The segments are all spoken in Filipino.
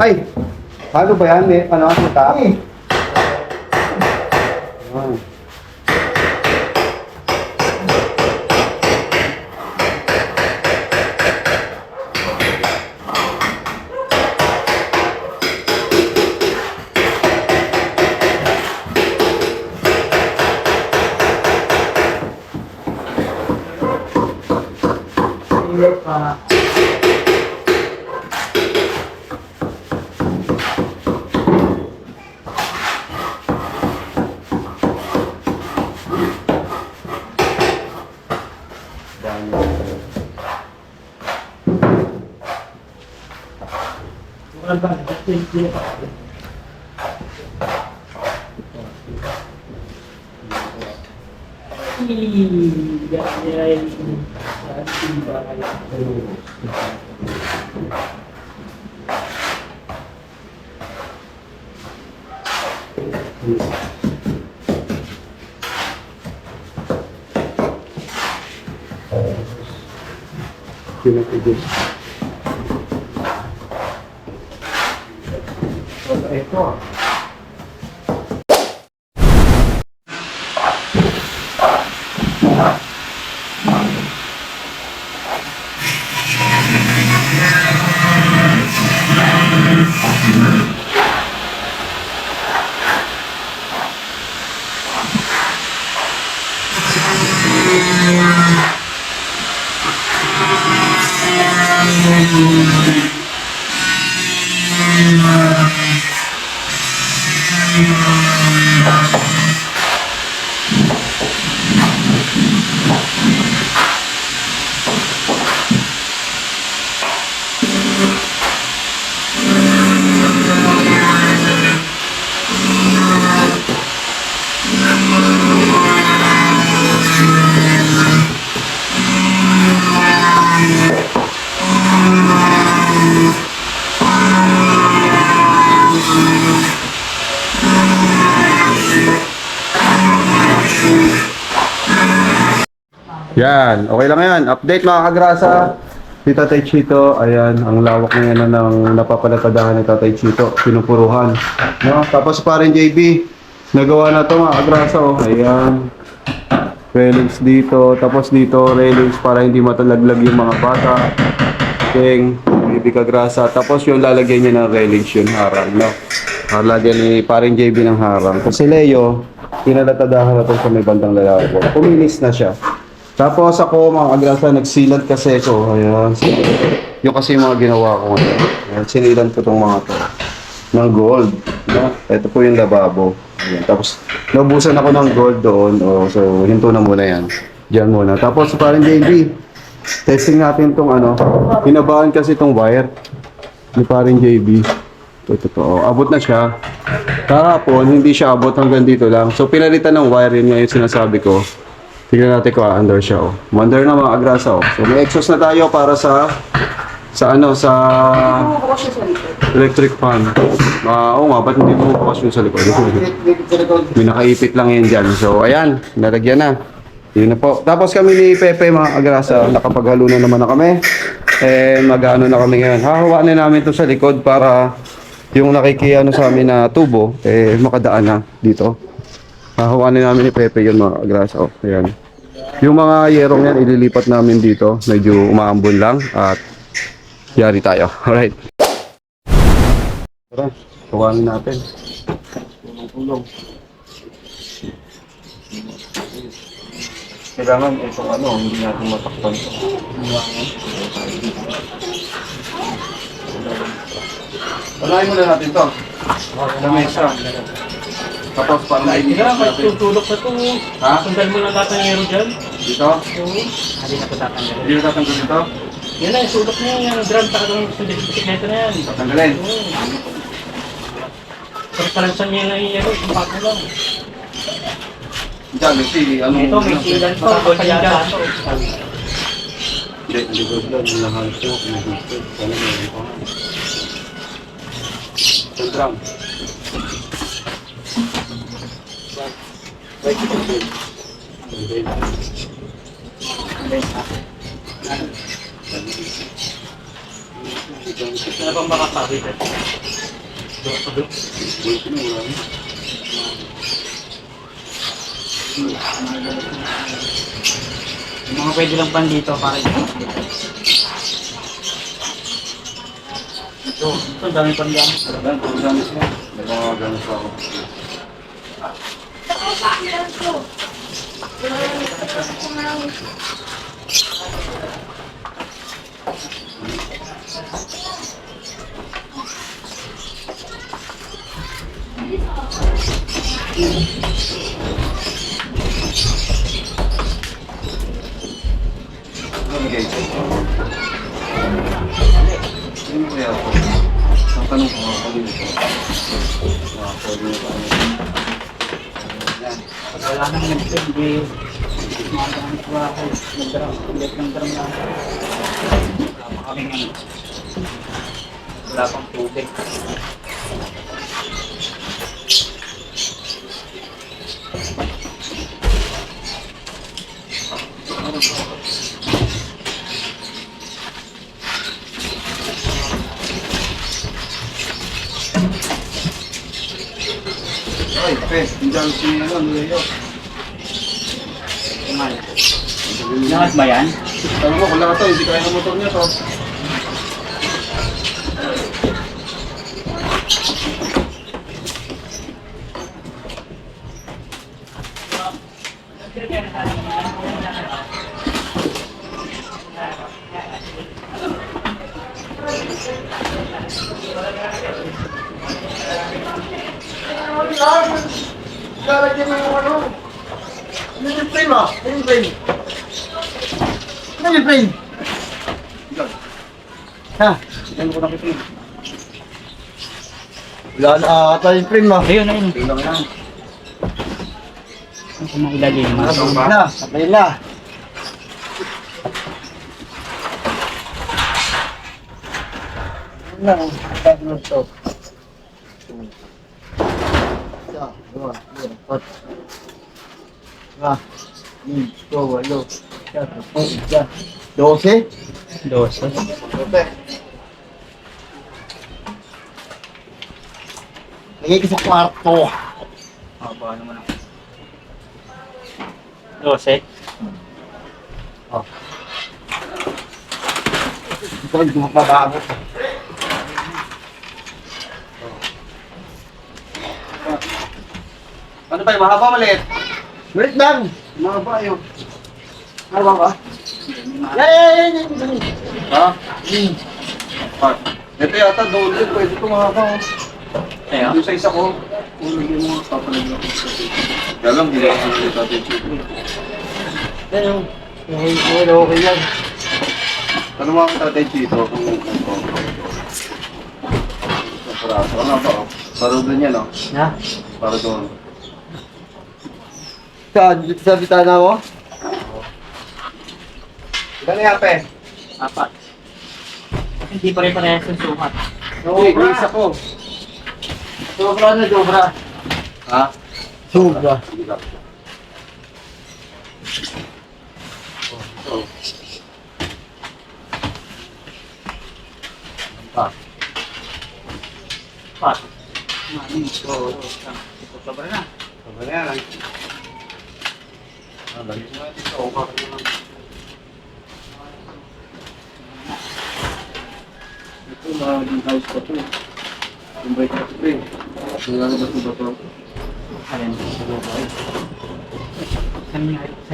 Ay! Ano ba yan? May ano? Kita? Ah. Ito. Yan, okay lang yan. Update mga kagrasa. Si Tatay Chito, ayan, ang lawak na yan ng napapalatadahan ni Tatay Chito, pinupuruhan. No? Tapos pa rin JB, nagawa na to mga kagrasa, oh. Ayan, railings dito, tapos dito railings para hindi matalaglag yung mga bata. Ting, baby kagrasa. Tapos yung lalagyan niya ng railings yun, harang, no? Lalagyan ni paring JB ng harang. Kasi Leo, pinalatadahan na to sa may bandang lalaki. Pumilis na siya. Tapos ako mga kagrasa, nagsilat kasi ko. Ayan. Yung kasi yung mga ginawa ko ngayon. Ayan, sinilan ko itong mga to. Ng gold. No? Ito po yung lababo. Ayan. Tapos naubusan ako ng gold doon. Oh, so hinto na muna yan. Diyan muna. Tapos parang JB, testing natin itong ano. Pinabahan kasi itong wire. Ni parang JB. Ito. Oh, abot na siya. Kahapon, hindi siya abot hanggang dito lang. So pinalitan ng wire, yun nga yung sinasabi ko. Tignan natin kung under siya, oh. Under na mga agrasa, oh. So may exhaust na tayo para sa electric fan. Oo nga, ba't hindi mo bukas yung sa likod? May nakaipit lang yan dyan. So ayan, nalagyan na. Yun na po. Tapos kami ni Pepe mga agrasa, nakapaghalo na naman na kami. Mag-ano na kami ngayon. Hahawaan na namin ito sa likod para yung nakikiano sa amin na tubo, makadaan na dito. Hahawanin namin ni Pepe yun mga agrasa. Oh, ayan. Yung mga yerong yan, ililipat namin dito. Medyo umaambon lang at yari tayo. Alright. Tara, hawanin natin. Tulong. Kailangan itong ano, hindi natin matakpan ito. Walahin muna natin ito. Lamesa. Tapos panlain nila natin. Tutulog sa ito. Ha? Sundal mo lang data ng hero dyan. Dito? Hindi na ito tatanggal. Hindi na tatanggal dito? Yan na, sulok na yan. Yung drum, taka ng bisikleta na yan. Tatanggalin? Pagkalansan niya na yung hero, impact mo lang. Diyan, ano? Ito, may silan to. Gold yata ito. Hindi gold lang. Yung lahal ko. May gold ko. Sana meron pa. Sa drum. Ano bang makasabi dyan? Yung mga pwede lang pan dito para ito. Ito, dami pan dyan. Wala nang nag-trade, hindi magamit ko ako. Ulit ng drum na. Wala pa kaming ano. Wala pang tubig. Ay, Pes, hindi si Leo. Kumal. Lahat ba yan? Sabi mo, wala to, hindi kaya ng motor niya to. Lalagyan mo yung ano. Ano yung frame ah? Ano yung frame? Ano yung frame? Ha? Ano ko nakipin? Wala na ata yung frame ah. Ayun, ayun. Tingnan mo lang. Ano kung mailalagay mo? Patay na. Ano? Patay na ito. Isa, dua, empat. Nah, ini, dua, lo. Ya, 12. 12. Lagay ka sa kwarto. Haba naman ako. 12? Oh. Ito yung gumabago. Ano ba yung mahaba maliit? Maliit lang. Mahaba yun. Mahaba ba? Yan. Ha? Ito yata doon din. Pwede ito mahaba. Ayan. Yung sa isa ko, kung hindi mo papalagyan ko sa dito. Kaya lang, hindi ako sa tatay chip. Ayun. Okay yan. Ano mga tatay chito kung paraso? Ano ba? Para doon yan, no? Ha? Para doon. Sa bitana mo? Ilan na yape? 4. Hindi pa rin parehas yung sukat. Hindi, isa ko. Sobra na, sobra. Ha? Sobra. Pat. Mami, ito. Sobra na. Sobra na yan. Lagi mo natin ito. Ito, maging house pa ito. Yung bike na ito eh. Nilalabas mo ba ito? Alin?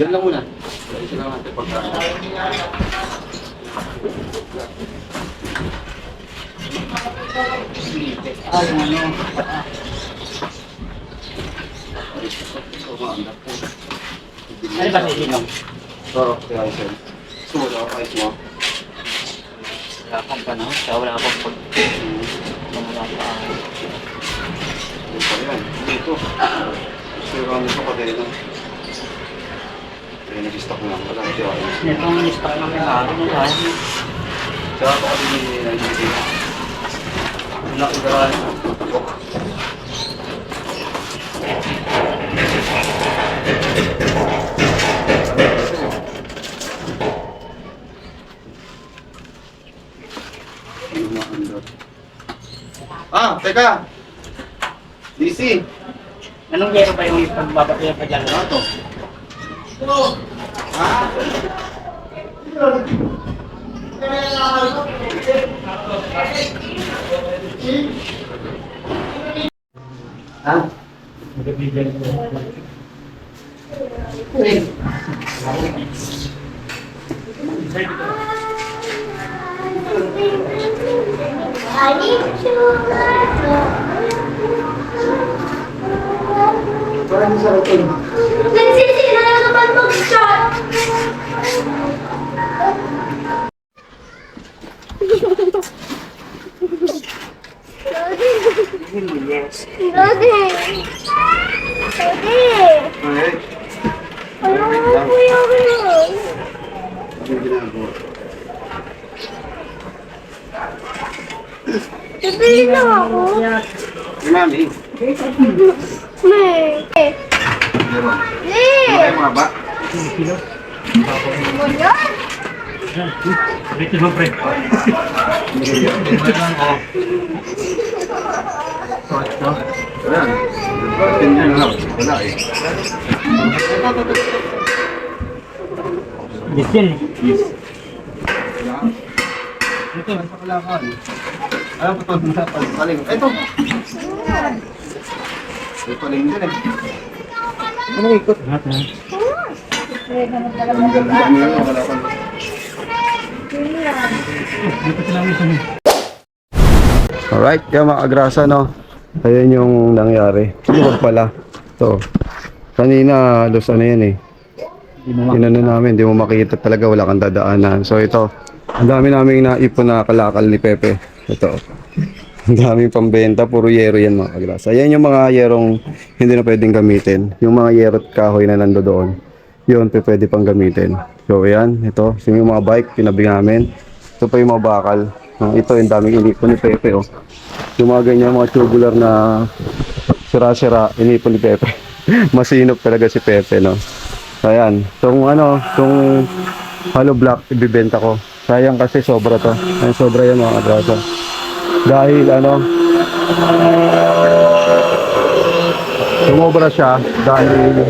Yan lang muna. Isa lang natin pagkakas. Ah, yung ano. Ano ba sa inom? Oo, kaya ito. Sumunod ako kahit mo. Wala akong panahon. Wala akong pag... Wala pa. Ito yan. Dito. Sira ano ito kadali lang. Kaya nag-stock na. Wala ito ayos. Ito ang stock ng regalo na lahat. Tsaka ako kami nilagay. Wala ko garahe. Ah, teka! DC! Anong yero pa yung pagbabatuyan pa dyan? Ano to? Ha? Nagsisisi na naman mag-shot! Yes. Daddy! Daddy! Okay. Ano nga kuya ko yun? Ano ginagawa? Sabihin lang ako. Mami. May. Meron. Eh! Ay, mga ba? Ano yan? Dito mo, pre. Ayan. Tingnan lang. Wala eh. Disil. Ito, sa kalakan. Alam ko ito, sa paling. Ito! May paling din eh. Ano ikot? Ang ganda niya yung kalakan. Dito sila mo isa. Alright, kaya mga agrasa, no? Ayan yung nangyari. Ito pala. Ito. Kanina, halos ano yan eh. Inano namin, hindi mo makikita talaga, wala kang dadaanan. So ito, ang dami naming naipon na kalakal ni Pepe. Ito. Ang daming pambenta, puro yero yan mga agrasa. Ayan yung mga yerong hindi na pwedeng gamitin. Yung mga yerot kahoy na nando doon. Yun, pwede pang gamitin. So ayan, ito. Yung mga bike, pinabi namin. Ito pa yung mga bakal. Ito, yung daming inipon ni Pepe, oh. Yung mga ganyan, mga tubular na sira-sira, inipon ni Pepe. Masinop talaga si Pepe, no? Ayan, itong itong hollow block, ibibenta ko. Sayang kasi sobra to. Ayan, sobra yan mga kadrasa. Dahil sumobra siya dahil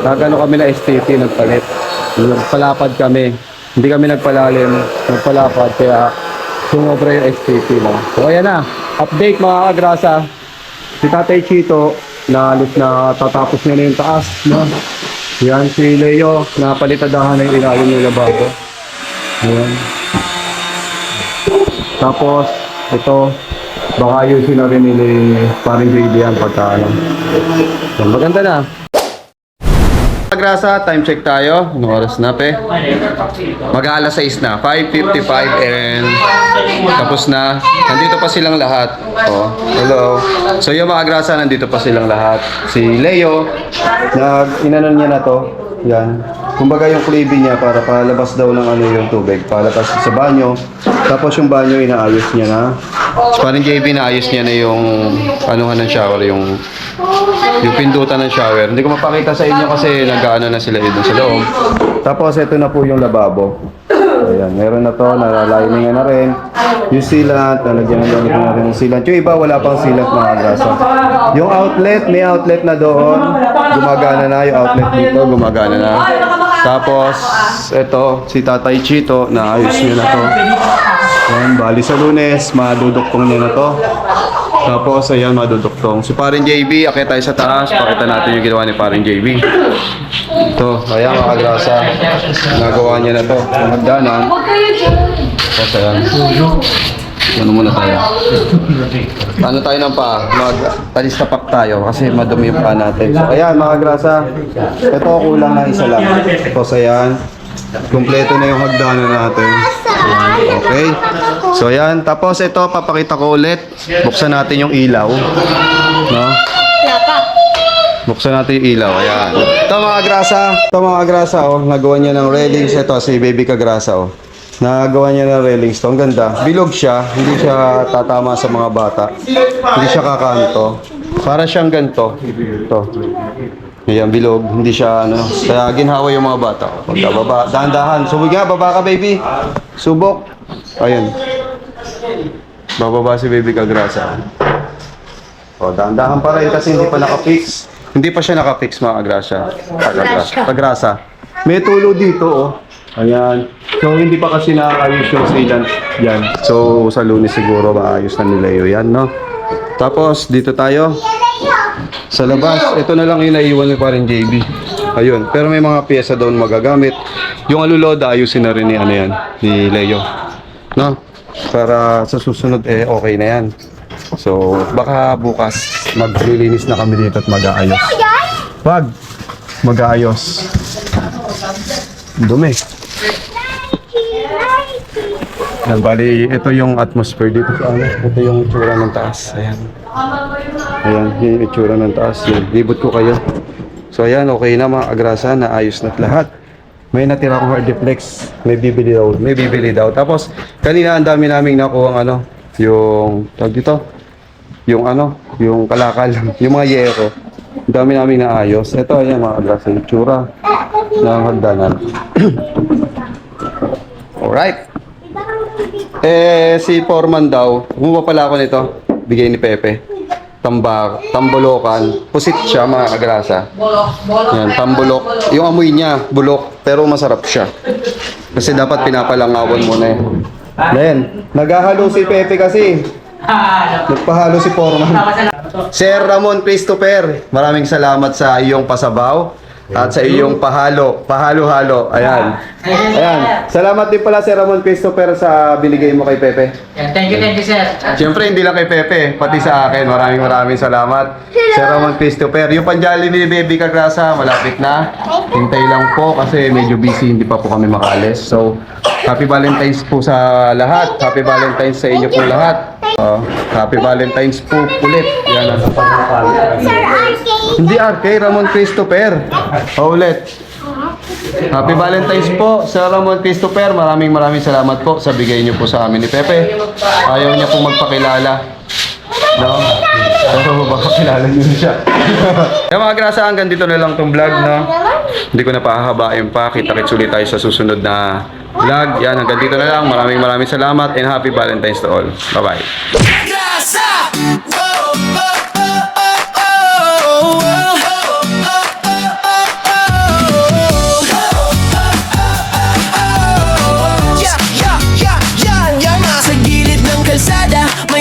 nagano kami na STT, nagpalit. Nagpalapad kami. Hindi kami nagpalalim, nagpalapad, kaya sumobra yung STT mo. So ayan na, update mga kagrasa. Si Tatay Chito, na halos na tatapos niya na yung taas, no? Yan, si Leo, napalitadahan na yung ilalim ng lababo. Ayan. Tapos, ito, baka ayusin na rin nila parang JB yan pagka ano. So, maganda na. Grasa, time check tayo. Anong oras na, pe? Mag-aalas 6 na. 5:55 and tapos na. Nandito pa silang lahat. Oh, hello. So yung mga grasa, nandito pa silang lahat. Si Leo, inanon niya na to. Yan. Kumbaga yung cleavy niya para palabas daw ng ano yung tubig. Palabas sa banyo. Tapos yung banyo inaayos niya na. So, parang JB naayos niya na yung anuhan ng shower, yung pindutan ng shower. Hindi ko mapakita sa inyo kasi nag-ano na sila doon sa loob. Tapos ito na po yung lababo. Ayan, meron na to, nalaliningan na rin. Yung sealant, nalagyan na rin yung sealant. Yung iba wala pang sealant mga grasa. Yung outlet, may outlet na doon. Gumagana na yung outlet dito, gumagana na. Tapos ito, si Tatay Chito, naayos niya na to. Ayan, bali sa Lunes, maduduktong niya na to. Tapos, ayan, maduduktong. Si Parin JB, akit tayo sa taas. Pakita natin yung ginawa ni Parin JB. Ito, ayan, mga kagrasa. Nagawa niya na to. Yung hagdanan. Tapos, ayan. Ano muna tayo? Ano tayo ng paa? Mag-talistapak tayo kasi madumi yung paa natin. So, ayan, mga kagrasa. Ito, kulang na isa lang. Tapos, ayan. Kompleto na yung hagdanan natin. Okay. So yan, tapos ito papakita ko ulit. Buksan natin yung ilaw. No? Buksan natin yung ilaw. Ayan. Ito mga grasa, oh, nagawa niya ng railings. Ito si Baby Kagrasa, oh. Nagawa niya ng railings to. Ang ganda. Bilog siya, hindi siya tatama sa mga bata. Hindi siya kakanto. Para siyang ganito. Ito. Ayan, bilog. Hindi siya, ano. Kaya ginhawa yung mga bata. Pagkababa, dahan-dahan. Subok nga, baba ka, baby. Subok. Ayan. Bababa si baby Kagrasa. O, dahan-dahan pa rin kasi hindi pa nakafix. Hindi pa siya nakafix, mga Kagrasa. May tulo dito, oh. Ayan. So, hindi pa kasi naayos yung sealant yan. So, sa Lunes siguro maayos na nila yun. Yan, no? Tapos, dito tayo. Sa labas, ito na lang yung naiwan ni parin JB. Ayun. Pero may mga pyesa doon magagamit. Yung aluloda, ayusin na rin ni, ano yan, ni Leo. No? Para sa susunod, okay na yan. So, baka bukas, maglilinis na kami dito at mag-aayos. Wag! Mag-aayos. Dumi. Yan, bali, ito yung atmosphere dito sa ano. Ito yung itsura ng taas. Ayan. Ayan, yung itsura ng taas. Yan, libot ko kayo. So, ayan, okay na mga Kagrasa. Naayos na't lahat. May natira akong hardiplex. May bibili daw. May bibili daw. Tapos, kanina ang dami naming nakuha ang ano. Yung, tawag dito. Yung ano, yung kalakal. Yung mga yero. Ang dami naming naayos. Ito, ayan mga Kagrasa. Yung itsura ng hagdanan. Alright. Si Foreman daw, kumuha pala ako nito, bigay ni Pepe. Tambolokan. Pusit siya mga Kagrasa. Yan, tambulok. Yung amoy niya, bulok, pero masarap siya. Kasi dapat pinapalangawan mo na eh. Then, naghahalo si Pepe kasi. Nagpahalo si Foreman. Sir Ramon Christopher, maraming salamat sa iyong pasabaw. At sa iyong pahalo-halo. Ayan. Ayan. Salamat din pala Sir Ramon Christopher sa binigay mo kay Pepe. Thank you, sir. Siyempre, hindi lang kay Pepe, pati sa akin. Maraming salamat. Sir Ramon Christopher. Yung panjali ni Baby Kagrasa, malapit na. Hintay lang po kasi medyo busy, hindi pa po kami makalis. So, Happy Valentine's po sa lahat. Happy Valentine's sa inyo po lahat. Happy Valentine's po ulit. Yan ang Sir RK. hindi RK, Ramon Christopher. Ulit. Happy Valentine's po, Sir Ramon Christopher. Maraming salamat po sa bigay niyo po sa amin ni Pepe. Ayaw niya pong magpakilala. No? Pero baka kilala niyo siya. Kaya mga Grasa, hanggang dito na lang tong vlog, no? Hindi ko na pahahabain pa. Kita-kits ulit tayo sa susunod na vlog. Yan, hanggang dito na lang. Maraming salamat and happy Valentine's to all. Bye-bye. Grasa! Oh, oh, oh, oh,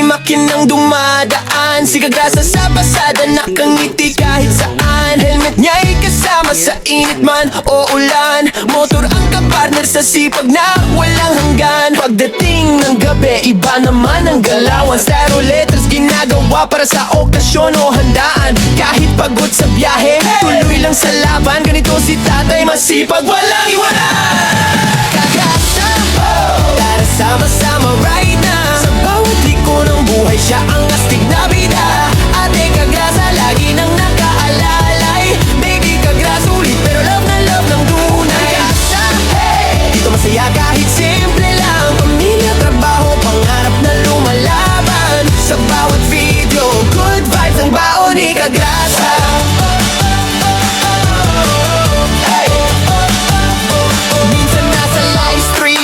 makinang dumadaan, si Kagrasa sa basada, nakangiti kahit saan. Helmet niya'y kasama sa init man o ulan. Motor ang kapartner sa sipag na walang hanggan. Pagdating ng gabi, iba naman ang galawan. Styro letters ginagawa para sa okasyon o handaan. Kahit pagod sa biyahe, tuloy lang sa laban. Ganito si tatay, masipag, walang iwanan. Kagrasa, tara sama-sama right now. Sa bawat liko ng buhay, siya ang astig na bida. Ate Kagrasa, lagi nang nakaalalay. Baby Kagrasa, ulit pero love na love ng tunay. Kagrasa, hey! Dito masaya kahit simple lang. Pamilya, trabaho, pangarap na lumalaban. Sa bawat video, good vibes ang baon ni Kagrasa.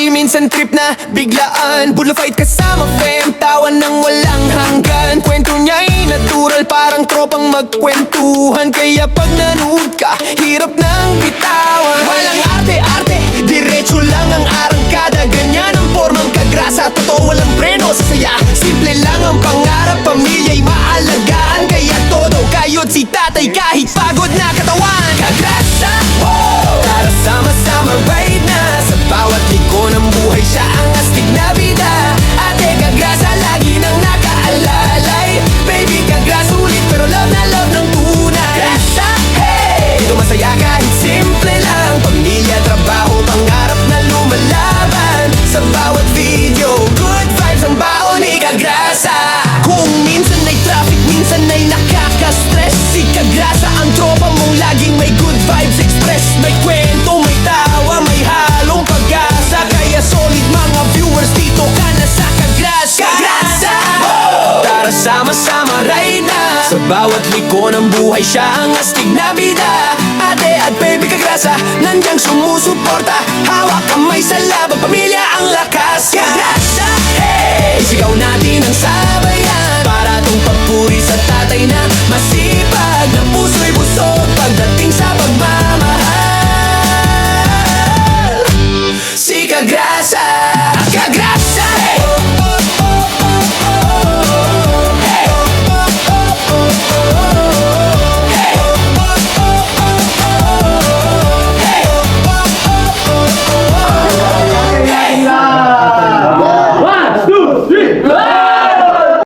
Minsan trip na biglaan, Bulla fight kasama fam, tawa ng walang hanggan. Kwento niya'y natural, parang tropang magkwentuhan. Kaya pag nanood ka, hirap nang bitawan. Walang arte-arte, diretso lang ang arangkada. Ganyan ang formang Kagrasa, totoo walang preno sa saya. Simple lang ang pangarap, pamilya'y maalagaan. Kaya todo kayod si tatay kahit pagod na katawan. Kagrasa, oh! Tara sama-sama right na. Sa bawat liko ng buhay, siya ang astig na bida. Ate Kagrasa, lagi nang nakaalalay. Baby Kagrasa, ulit pero love na love ng tunay. Kagrasa, hey! Dito masaya kahit simple lang. Pamilya, trabaho, Bawat liko ng buhay siya ang astig na bida. Ate at baby Kagrasa, nandiyan sumusuporta. Hawak kamay sa laban, pamilya ang lakas. Kagrasa, hey! Isigaw natin ang sabayan para tong papuri sa